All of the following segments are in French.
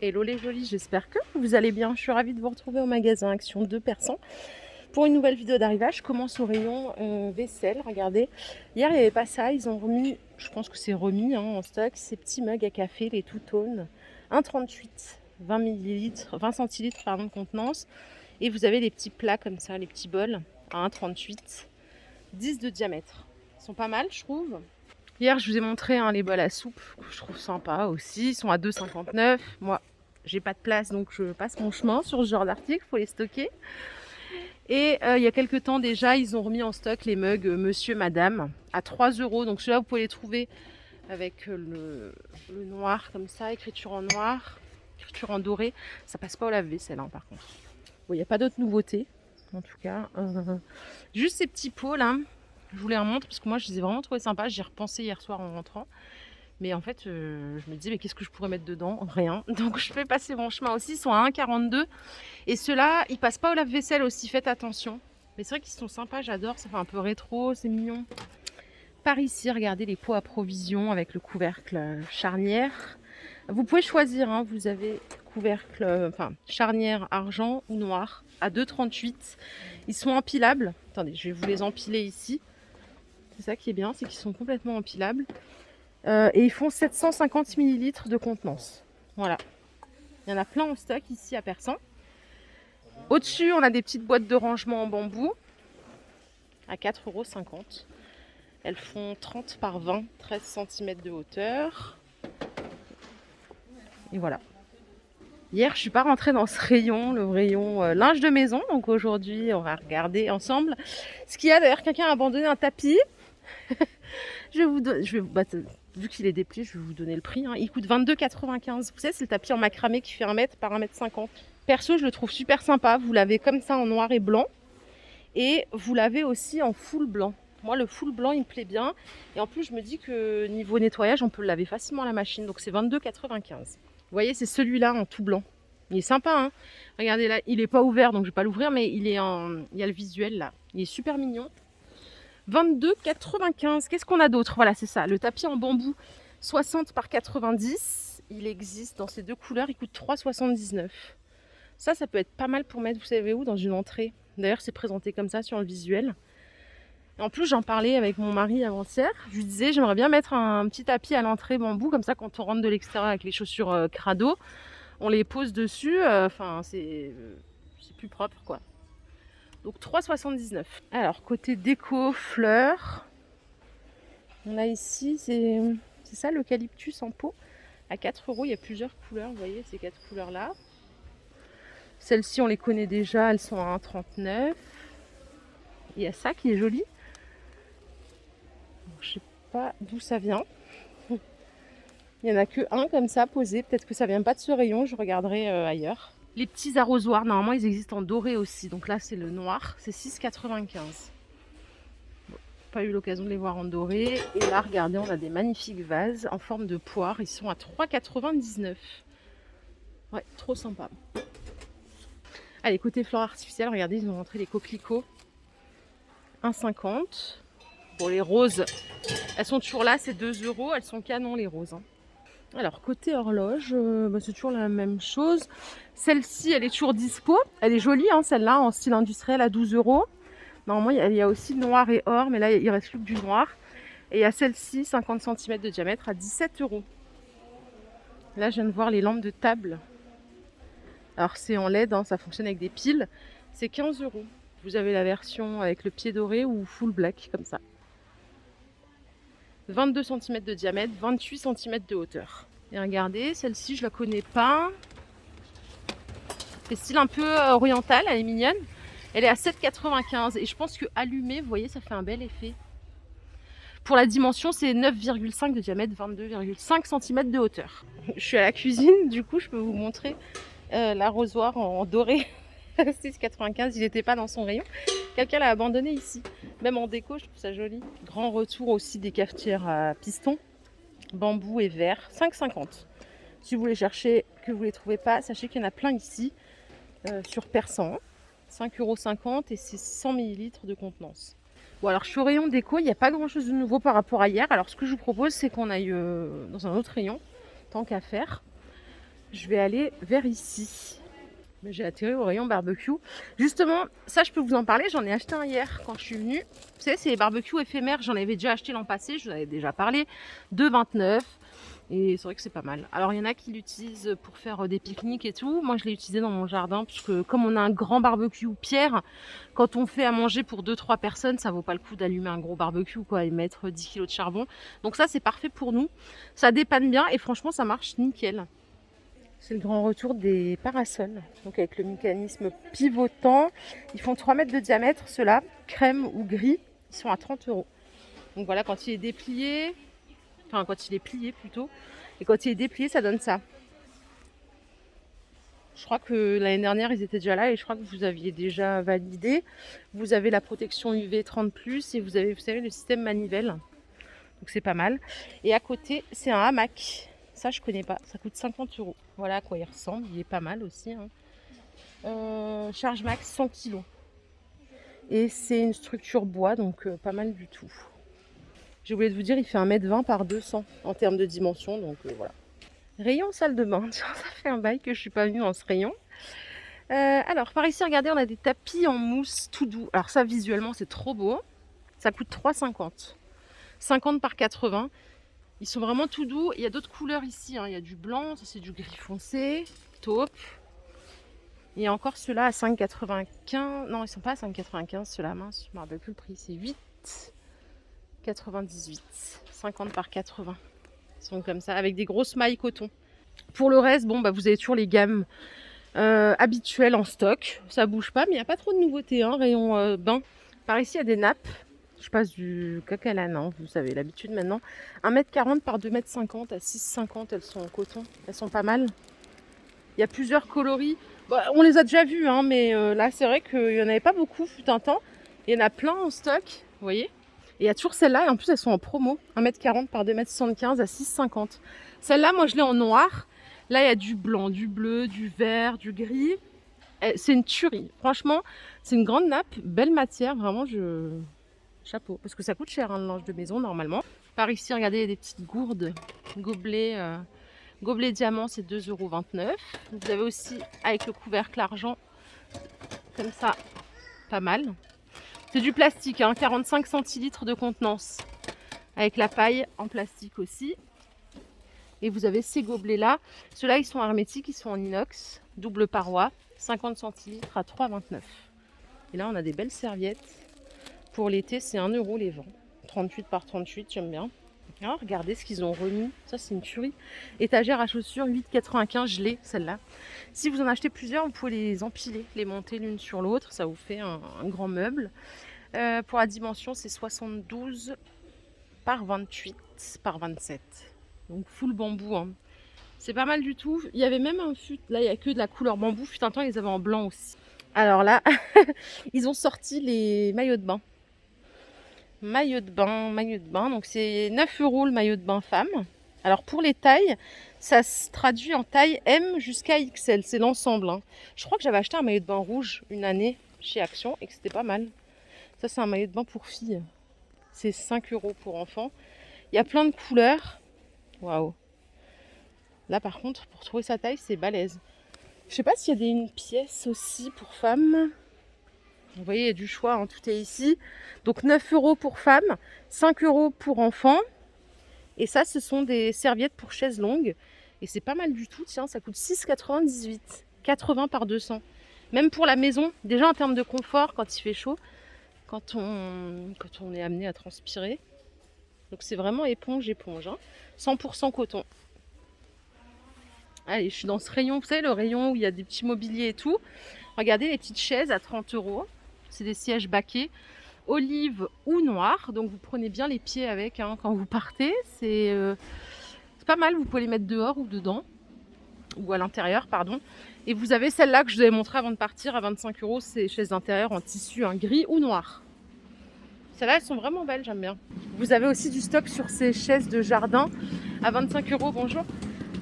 Hello les jolis, j'espère que vous allez bien. Je suis ravie de vous retrouver au magasin Action de Persan pour une nouvelle vidéo d'arrivage. Je commence au rayon vaisselle. Regardez, hier il n'y avait pas ça. Ils ont remis, je pense que c'est remis en stock, ces petits mugs à café, les two-tone 1,38, 20 millilitres, 20 centilitres pardon, de contenance. Et vous avez les petits plats comme ça, les petits bols à 1,38, 10 de diamètre. Ils sont pas mal, je trouve. Hier, je vous ai montré les bols à soupe que je trouve sympa aussi. Ils sont à 2,59. Moi, j'ai pas de place, donc je passe mon chemin sur ce genre d'article. Il faut les stocker. Et il y a quelques temps déjà, ils ont remis en stock les mugs Monsieur, Madame à 3 euros. Donc ceux-là, vous pouvez les trouver avec le noir comme ça, écriture en noir, écriture en doré. Ça passe pas au lave-vaisselle par contre. Bon, il n'y a pas d'autres nouveautés en tout cas. Juste ces petits pots là. Je vous les remontre parce que moi je les ai vraiment trouvés sympas. J'y ai repensé hier soir en rentrant. Mais en fait, je me disais, mais qu'est-ce que je pourrais mettre dedans? Rien. Donc je fais passer mon chemin aussi. Ils sont à 1,42. Et ceux-là, ils passent pas au lave-vaisselle aussi. Faites attention. Mais c'est vrai qu'ils sont sympas. J'adore. Ça fait un peu rétro. C'est mignon. Par ici, regardez les pots à provision avec le couvercle charnière. Vous pouvez choisir. Vous avez couvercle, charnière argent ou noir à 2,38. Ils sont empilables. Attendez, je vais vous les empiler ici. C'est ça qui est bien, c'est qu'ils sont complètement empilables. Et ils font 750 ml de contenance. Voilà. Il y en a plein en stock ici à Persan. Au-dessus, on a des petites boîtes de rangement en bambou à 4,50 €. Elles font 30 par 20, 13 cm de hauteur. Et voilà. Hier, je ne suis pas rentrée dans ce rayon, le rayon linge de maison. Donc aujourd'hui, on va regarder ensemble ce qu'il y a. D'ailleurs, quelqu'un a abandonné un tapis. Vu qu'il est déplié, je vais vous donner le prix. Il coûte 22,95 €. Vous savez, c'est le tapis en macramé qui fait 1 mètre par 1,50 m. Perso, je le trouve super sympa. Vous l'avez comme ça en noir et blanc. Et vous l'avez aussi en full blanc. Moi, le full blanc, il me plaît bien. Et en plus, je me dis que niveau nettoyage, on peut le laver facilement à la machine. Donc, c'est 22,95 €. Vous voyez, c'est celui-là en tout blanc. Il est sympa, Regardez là, il n'est pas ouvert, donc je ne vais pas l'ouvrir, mais il y a le visuel là. Il est super mignon. 22,95 €. Qu'est-ce qu'on a d'autre? Voilà, c'est ça. Le tapis en bambou 60 par 90. Il existe dans ces deux couleurs. Il coûte 3,79 €. Ça peut être pas mal pour mettre, vous savez où, dans une entrée. D'ailleurs, c'est présenté comme ça sur le visuel. Et en plus, j'en parlais avec mon mari avant-hier. Je lui disais, j'aimerais bien mettre un petit tapis à l'entrée bambou. Comme ça, quand on rentre de l'extérieur avec les chaussures crado, on les pose dessus. C'est plus propre, quoi. Donc 3,79 €. Alors, côté déco, fleurs, on a ici, c'est ça, l'eucalyptus en pot à 4 €. Il y a plusieurs couleurs, vous voyez, ces 4 couleurs-là. Celles-ci, on les connaît déjà, elles sont à 1,39 €. Il y a ça qui est joli. Je ne sais pas d'où ça vient. Il n'y en a que un comme ça posé. Peut-être que ça vient pas de ce rayon, je regarderai ailleurs. Les petits arrosoirs, normalement, ils existent en doré aussi. Donc là, c'est le noir, c'est 6,95 €. Bon, pas eu l'occasion de les voir en doré. Et là, regardez, on a des magnifiques vases en forme de poire. Ils sont à 3,99 €. Ouais, trop sympa. Allez, côté fleurs artificielles, regardez, ils ont montré les coquelicots. 1,50 €. Bon, les roses, elles sont toujours là, c'est 2 €. Elles sont canon, les roses. Alors, côté horloge, c'est toujours la même chose. Celle-ci, elle est toujours dispo. Elle est jolie, celle-là, en style industriel à 12 €. Normalement, il y a aussi noir et or, mais là, il reste plus que du noir. Et il y a celle-ci, 50 cm de diamètre, à 17 €. Là, je viens de voir les lampes de table. Alors, c'est en LED, ça fonctionne avec des piles. C'est 15 €. Vous avez la version avec le pied doré ou full black, comme ça. 22 cm de diamètre, 28 cm de hauteur. Et regardez, celle-ci, je la connais pas. C'est style un peu oriental, elle est mignonne. Elle est à 7,95 € et je pense que allumée, vous voyez, ça fait un bel effet. Pour la dimension, c'est 9,5 de diamètre, 22,5 cm de hauteur. Je suis à la cuisine, du coup, je peux vous montrer l'arrosoir en doré. 6,95 €, il n'était pas dans son rayon. Quelqu'un l'a abandonné ici. Même en déco, je trouve ça joli. Grand retour aussi des cafetières à piston. Bambou et verre, 5,50 €. Si vous les cherchez, que vous ne les trouvez pas, sachez qu'il y en a plein ici sur Persan. 5,50 € et c'est 100 ml de contenance. Bon, alors je suis au rayon déco, il n'y a pas grand chose de nouveau par rapport à hier. Alors ce que je vous propose, c'est qu'on aille dans un autre rayon, tant qu'à faire. je vais aller vers ici. J'ai atterri au rayon barbecue. Justement, ça je peux vous en parler, j'en ai acheté un hier quand je suis venue. Vous savez, c'est les barbecues éphémères, j'en avais déjà acheté l'an passé, je vous en avais déjà parlé, 2,29. Et c'est vrai que c'est pas mal. Alors il y en a qui l'utilisent pour faire des pique-niques et tout. Moi je l'ai utilisé dans mon jardin, puisque comme on a un grand barbecue pierre, quand on fait à manger pour 2-3 personnes, ça vaut pas le coup d'allumer un gros barbecue quoi, et mettre 10 kg de charbon. Donc ça c'est parfait pour nous. Ça dépanne bien et franchement ça marche nickel. C'est le grand retour des parasols, donc avec le mécanisme pivotant. Ils font 3 mètres de diamètre, ceux-là, crème ou gris, ils sont à 30 €. Donc voilà, quand il est déplié, enfin quand il est plié plutôt, et quand il est déplié, ça donne ça. Je crois que l'année dernière, ils étaient déjà là et je crois que vous aviez déjà validé. Vous avez la protection UV 30+, et vous avez, vous savez, le système manivelle. Donc c'est pas mal. Et à côté, c'est un hamac. Ça, je connais pas. Ça coûte 50 €. Voilà à quoi il ressemble. Il est pas mal aussi. Charge max 100 kg. Et c'est une structure bois, donc pas mal du tout. J'ai oublié de vous dire, il fait 1,20 m par 200 en termes de dimension. Donc voilà. Rayon salle de bain. Tiens, ça fait un bail que je suis pas venue dans ce rayon. Alors, par ici, regardez, on a des tapis en mousse tout doux. Alors ça, visuellement, c'est trop beau. Ça coûte 3,50 €. 50 par 80. Ils sont vraiment tout doux. Il y a d'autres couleurs ici. Il y a du blanc, ça c'est du gris foncé, taupe. Il y a encore ceux-là à 5,95. Non, ils sont pas à 5,95 ceux-là. Mince, je ne me rappelle plus le prix. C'est 8,98. 50 par 80. Ils sont comme ça, avec des grosses mailles coton. Pour le reste, bon, vous avez toujours les gammes habituelles en stock. Ça bouge pas, mais il n'y a pas trop de nouveautés. Rayon bain. Par ici, il y a des nappes. Je passe du coq à l'âne, vous savez l'habitude maintenant. 1,40 m par 2,50 m à 6,50 €, elles sont en coton. Elles sont pas mal. Il y a plusieurs coloris. On les a déjà vues, mais là c'est vrai qu'il n'y en avait pas beaucoup, fut un temps. Il y en a plein en stock, vous voyez. Et il y a toujours celles-là, et en plus elles sont en promo. 1,40 m par 2,75 m à 6,50 €. Celle-là, moi je l'ai en noir. Là il y a du blanc, du bleu, du vert, du gris. C'est une tuerie. Franchement, c'est une grande nappe, belle matière, vraiment chapeau, parce que ça coûte cher le linge de maison normalement. Par ici, regardez, il y a des petites gourdes, gobelets, gobelet diamant, c'est 2,29 €. Vous avez aussi avec le couvercle argent, comme ça, pas mal. C'est du plastique, 45 centilitres de contenance, avec la paille en plastique aussi. Et vous avez ces gobelets là, ceux-là ils sont hermétiques, ils sont en inox, double paroi, 50 centilitres à 3,29 €. Et là on a des belles serviettes. Pour l'été, c'est 1 € les vents. 38 par 38, j'aime bien. Alors, regardez ce qu'ils ont remis. Ça, c'est une tuerie. Étagère à chaussures, 8,95 €, je l'ai, celle-là. Si vous en achetez plusieurs, vous pouvez les empiler, les monter l'une sur l'autre. Ça vous fait un grand meuble. Pour la dimension, c'est 72 par 28 par 27. Donc, full bambou. C'est pas mal du tout. Il y avait même un fut. Là, il n'y a que de la couleur bambou. Fut un temps, ils les avaient en blanc aussi. Alors là, ils ont sorti les maillots de bain. Maillot de bain, donc c'est 9 € le maillot de bain femme. Alors pour les tailles, ça se traduit en taille M jusqu'à XL, c'est l'ensemble. Je crois que j'avais acheté un maillot de bain rouge une année chez Action et que c'était pas mal. Ça c'est un maillot de bain pour filles, c'est 5 € pour enfants. Il y a plein de couleurs, waouh. Là par contre, pour trouver sa taille, c'est balèze. Je sais pas s'il y a une pièce aussi pour femmes. Vous voyez, il y a du choix, tout est ici. Donc 9 € pour femmes, 5 € pour enfants. Et ça, ce sont des serviettes pour chaises longues. Et c'est pas mal du tout, tiens, ça coûte 6,98 €, 80 par 200. Même pour la maison, déjà en termes de confort, quand il fait chaud, quand on est amené à transpirer. Donc c'est vraiment éponge, 100% coton. Allez, je suis dans ce rayon, vous savez, le rayon où il y a des petits mobiliers et tout. Regardez les petites chaises à 30 €. C'est des sièges baquets, olive ou noir. Donc vous prenez bien les pieds avec quand vous partez. C'est pas mal, vous pouvez les mettre dehors ou dedans. Ou à l'intérieur, pardon. Et vous avez celle-là que je vous avais montré avant de partir à 25 €. C'est chaises d'intérieur en tissu gris ou noir. Celles-là, elles sont vraiment belles, j'aime bien. Vous avez aussi du stock sur ces chaises de jardin à 25 €. Bonjour.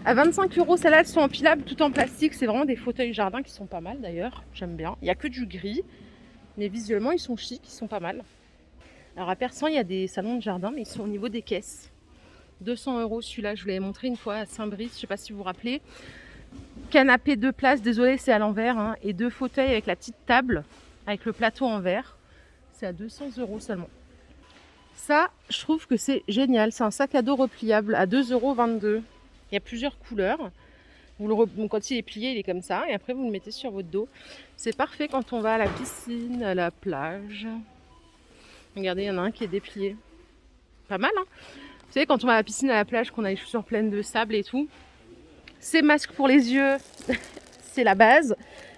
À 25 €, celles-là, elles sont empilables, tout en plastique. C'est vraiment des fauteuils jardin qui sont pas mal d'ailleurs. J'aime bien. Il n'y a que du gris. Mais visuellement, ils sont chics, ils sont pas mal. Alors à Persan, il y a des salons de jardin, mais ils sont au niveau des caisses. 200 € celui-là, je vous l'avais montré une fois à Saint-Brice, je ne sais pas si vous vous rappelez. Canapé 2 places, désolé c'est à l'envers, hein, et 2 fauteuils avec la petite table, avec le plateau en verre. C'est à 200 € seulement. Ça, je trouve que c'est génial. C'est un sac à dos repliable à 2,22 €. Il y a plusieurs couleurs. Quand il est plié, il est comme ça. Et après, vous le mettez sur votre dos. C'est parfait quand on va à la piscine, à la plage. Regardez, il y en a un qui est déplié. Pas mal, hein? Vous savez, quand on va à la piscine, à la plage, qu'on a les chaussures pleines de sable et tout. Ces masques pour les yeux, c'est la base.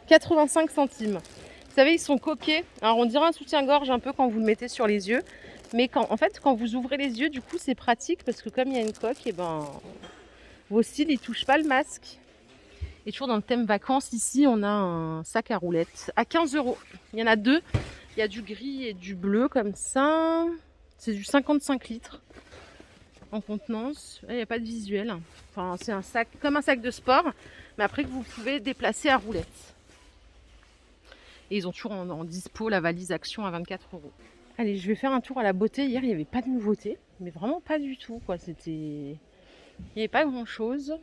85 centimes. Vous savez, ils sont coquets. Alors, on dirait un soutien-gorge un peu quand vous le mettez sur les yeux. Mais quand vous ouvrez les yeux, du coup, c'est pratique parce que comme il y a une coque, et ben, vos cils, ils touchent pas le masque. Et toujours dans le thème vacances, ici, on a un sac à roulettes à 15 €. Il y en a 2. Il y a du gris et du bleu comme ça. C'est du 55 litres en contenance. Il n'y a pas de visuel. Enfin, c'est un sac comme un sac de sport, mais après que vous pouvez déplacer à roulettes. Et ils ont toujours en dispo la valise Action à 24 €. Allez, je vais faire un tour à la beauté. Hier, il n'y avait pas de nouveautés, mais vraiment pas du tout, quoi. Il n'y avait pas grand-chose,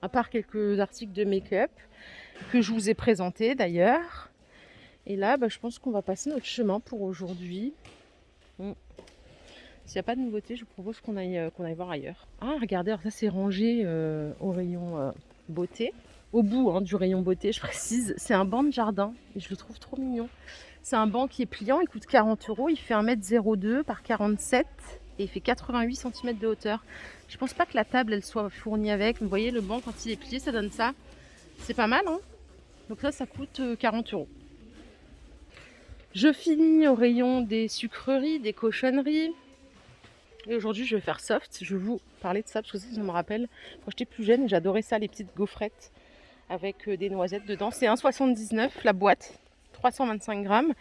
à part quelques articles de make-up que je vous ai présentés d'ailleurs. Et là, je pense qu'on va passer notre chemin pour aujourd'hui. S'il n'y a pas de nouveauté, je vous propose qu'on aille voir ailleurs. Ah, regardez, alors ça c'est rangé au rayon beauté. Au bout du rayon beauté, je précise, c'est un banc de jardin et je le trouve trop mignon. C'est un banc qui est pliant, il coûte 40 €, il fait 1,02 m par 47 et il fait 88 cm de hauteur. Je pense pas que la table elle soit fournie avec, mais vous voyez le banc quand il est plié, ça donne ça. C'est pas mal, hein? Donc ça coûte 40 €. Je finis au rayon des sucreries, des cochonneries. Et aujourd'hui, je vais faire soft. Je vais vous parler de ça parce que ça me rappelle quand j'étais plus jeune, j'adorais ça, les petites gaufrettes avec des noisettes dedans. C'est 1,79 € la boîte, 325 grammes.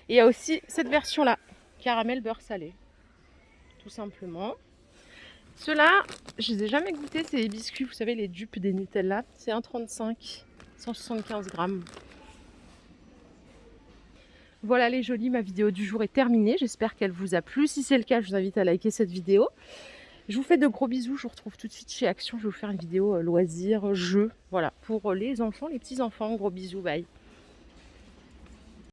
Et il y a aussi cette version-là, caramel beurre salé, tout simplement. Ceux-là, je les ai jamais goûtés, c'est les biscuits, vous savez, les dupes des Nutella. C'est 1,35 €, 175 grammes. Voilà les jolis, ma vidéo du jour est terminée. J'espère qu'elle vous a plu. Si c'est le cas, je vous invite à liker cette vidéo. Je vous fais de gros bisous. Je vous retrouve tout de suite chez Action. Je vais vous faire une vidéo loisirs, jeux. Voilà, pour les enfants, les petits-enfants. Gros bisous, bye.